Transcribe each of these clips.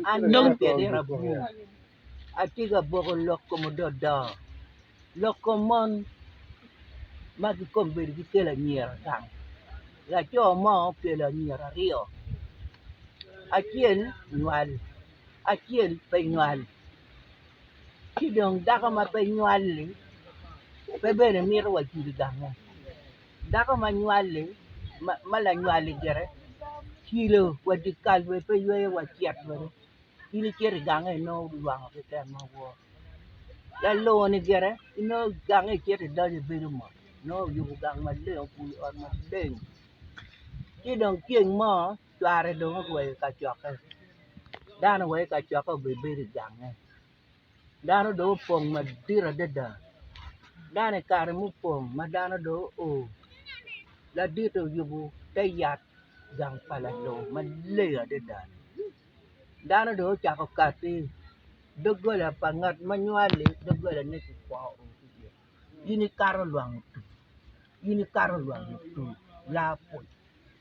Andong pede rabu. Atiga boko loko mo dodo. Loko mon magi kombe di kela nyera tang. La cho mo kela nyera rio. Achiel nyual. Achiel pe nyual. Kidong daka ma pe nyual li. Pe bene mira wa jiri ganga. Daka ma nyual li. Mala nyual li gere. Kilo wa di kalwe pe yue wa chiat wale. Kili kiri ganga no luang ke ten ma wo. La lo ni gere. Ino ganga kiri dali biru mo. No yubu gang ma le o pui on ma deng. Kidong kieng mo. Tuare dong wa ka choke. Dana wa ka choke be biru ganga. Dana do pong ma dira deda. Dana kare mu pong ma dana do o. La dito yubu te yat gang pala do ma le deda. Dana do chako kati. Dogola pangat manuali dogola neki kwa o. Ini karo luang tu. Ini karo luang tu. La po.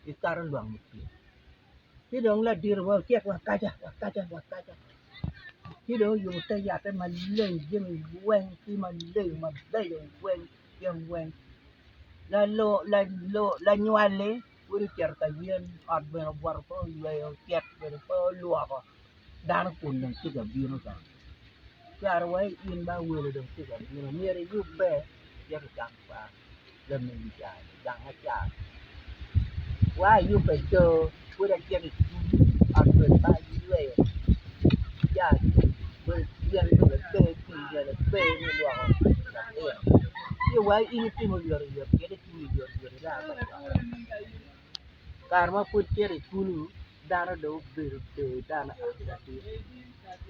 Ini karo luang tu. Kidong la dira wa kiek wa kaja. Kidong yubu te yat ma le jimi weng ki ma le ma le weng yang weng. La nyuale wuri cer ka yen at bena war po yue ket bena po luako dan kun nang tiga bino ka kar wai in ba wele dong tiga bino mere yu be yer kang pa le men ja dang ha ja wa yu be do wura cer at ben ba yue ja be yer do le pe ki yer pe ni luako yu wai in ti mo yer ker ti yer ra karma put kere kulu dana do biru de dana akati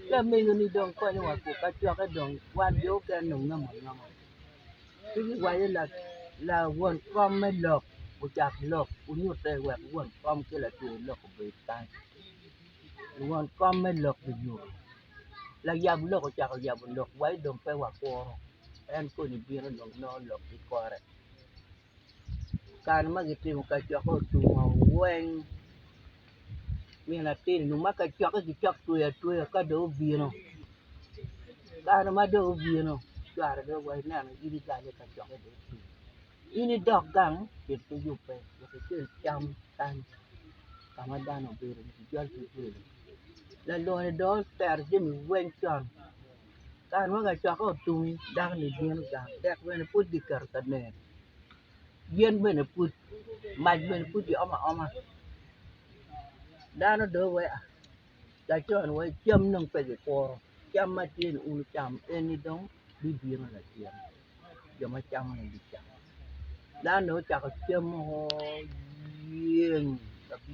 la mengo ni dong ko nywa ko ka twa ka dong wan yo ka no ngam ngam ti wa la won kom me lok u jak lok u nyu te wa won kom ke la tu lok be ta won kom me lok be yu la yab lok jak yab lok wa dong pe wa ko en ko ni biro dong no lok ti kore kan ma gitu ka twa ko tu wen mina tin nu maka chok tu ka do vino kana ma do vino gara do wa na ini ga le ka chok do tu ini dog gang ke tu yu pe ke ke cham tan kama dano bere ki jol ki bere la lo ne do ter jimi wen chon kan ma ga chok tu dang ni vino ga dek wen put di kar ka ne yen ben put maj ben put di oma dano do wa la chon wa cham nang pe ko cham ma tin un cham eni dong bi biro la cham yo ma cham ni cham la no cha ko cham ho yen ka bi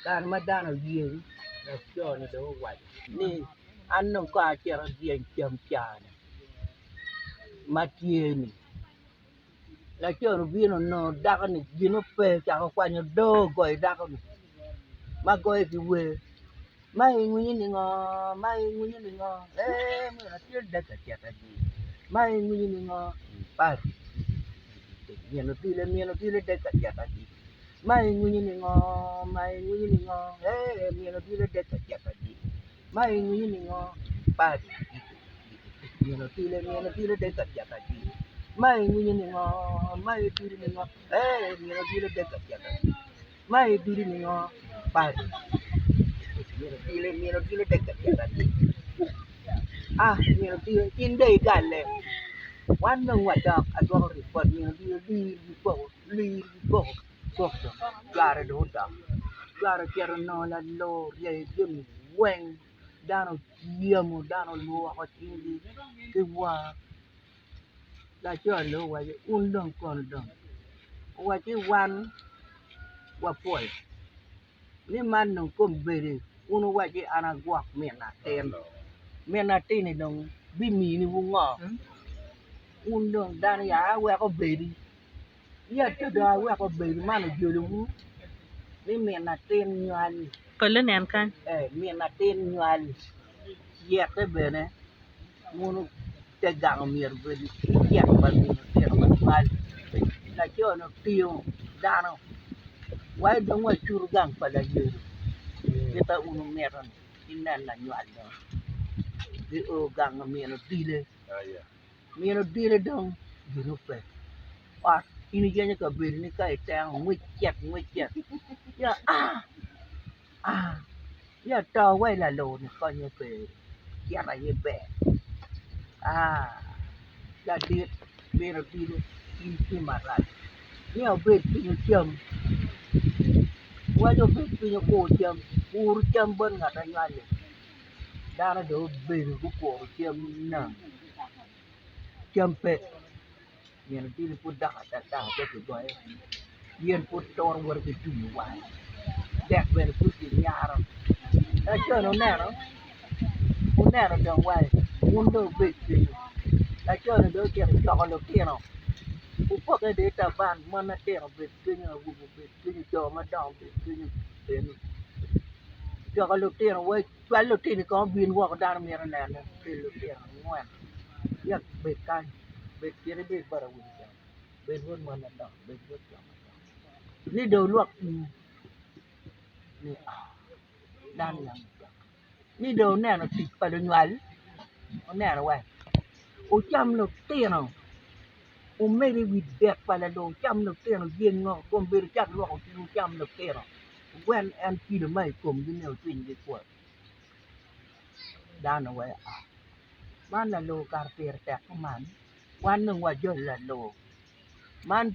kan ma dano yen la chon do wa ni an no ka chera yen cham cha ma tieni la chon vino no da ni vino pe cha ko kwa nyo do go da ko ma go ki we mai ngui ni ngo mi na tiel da ka cha ta di mai ngui ni ngo pa mi no tile da ka cha ta di mai ngui ni ngo mi no tile da ka cha ta di mai ngui ni ngo pa mi no tile da ka cha ta di mai ngui ni ngo mi no tile da ka cha ta di mai duri ni ngo pa mi no tile da ka cha ta di mi no tile in dei galle one nung what dog I go report me li go gara do da gara kero no la lo ye jim wen dano yemo dano lo ko tindi ke wa la cho lo wa un dong kon dong wa ti wan wa poi ni man nung kum bere uno wa ti ana guak mena ten ni dong bi mi ni wu ngo un dong dan ya wa ko beri ya to da wa ko beri man jolo wu ni mena ten nyal Pala niyan kan. mena ten nyal ya ke bene munu te gang mier beri ya ba ni te ma mal la cho no tio dano wa dong wa chur gang pa la jero kita unu meran nan la nywal do di o gang mieno dile mieno dile dong giru pe at ini janya ka bir ni kai tang ngwet ya ya to wai la lo ni ko như pe ya la ye be ya dit mieno dile in ma ra ni o be ti ni cham wa jo be ti ni ko cham ur cham ben nga ta nywal dara do be ku ko cham na cham pe mieno dile pu da ke go yen put tor war ke tu wa dek ben put ni yaro a cho no nero un nero don wa un do bit a cho no do ke to lo ke no u po ke de ta ban man na ke bit ke ni u bit ke ni cho ma dong bit ke ni ben cho lo ke no wa kwa lo ke ni ko bin wa ko dar mi ra na na ke lo ke no ngwan ya bit kan bit ke ni bit bara wu bit won man na dong bit won ni do luộc ni đan làm ni đồ nè nó thịt phải được nhual nó nè nó vậy ô chăm nó tiền nó ô mê đi vịt đẹp phải là đồ chăm nó tiền nó riêng nó còn bây giờ chắc nó cũng chăm nó tiền nó quen em chi được mấy cùng cái nhiều chuyện gì của đan nó vậy man là lô cà phê tẹt của man quan nương qua giờ là lô man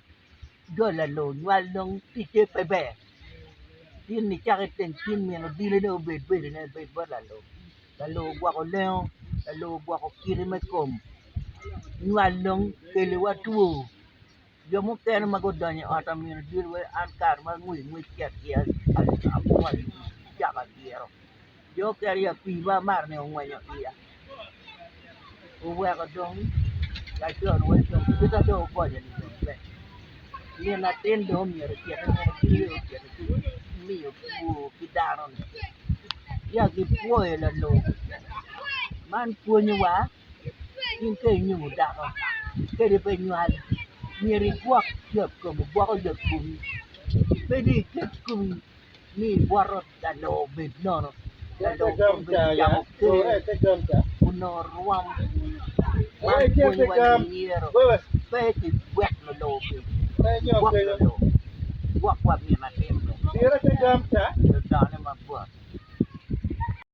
giờ là lô nhual lông thì chơi phải bẻ tin ni chắc cái tiền tin mình nó đi lên đâu bệt này bệt bớt là lô qua có leo là lô qua có kia mấy cùm nhual lông cái lúa tua giờ một cái nó mà có đợt ở trong mình đi với ăn cà mà ngồi chẹt kia ăn áp ngoài chắc là kia rồi giờ cái này phi ba mar này ngoài nhở kia ô qua có đông cái chỗ nó cái chúng ta đâu có gì vậy nên là tên đồ mình là kia nó kia mi ku kidaron ya ki poe la lo man pu ni wa in ke ni mu da ko ke de pe nyal ni ri kwak yep ko bu ko de ku pe di ke ku ni waro da lo be no da lo ko be ya ko ke uno ruam man pu ni wa ni ro pe ti wek lo pe wak lo wak mi na tem Tira ke gamta. da ne ma bu